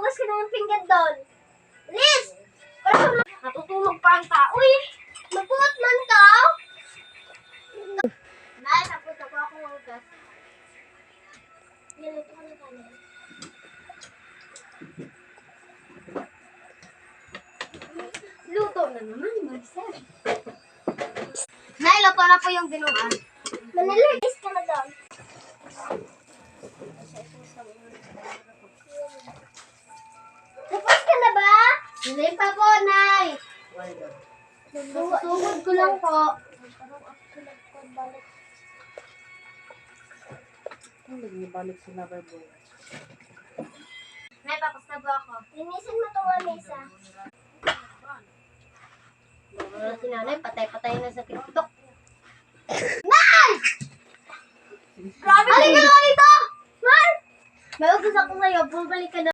maghugas ka ng pinggan doon. Liz! Natutulog pa ang tao eh. Magpuot man ka. Nay, napunta ko ako maghugas. Niluto ko na kanin. Luto na naman, Marcel. Nay, luto na po yung binuan. Manililis ka na doon. Tapos ka na ba? Hindi pa po, Nay. Sugod ko lang po. Nagbalik si Loverboy. Nay, tapos na po ako. Linisin mo itong mesa. Wala si nanay, patay-patay na sa TikTok. Nay! Grabe! Halika nga dito! Mar! May utos ako sa'yo, bumalik ka na.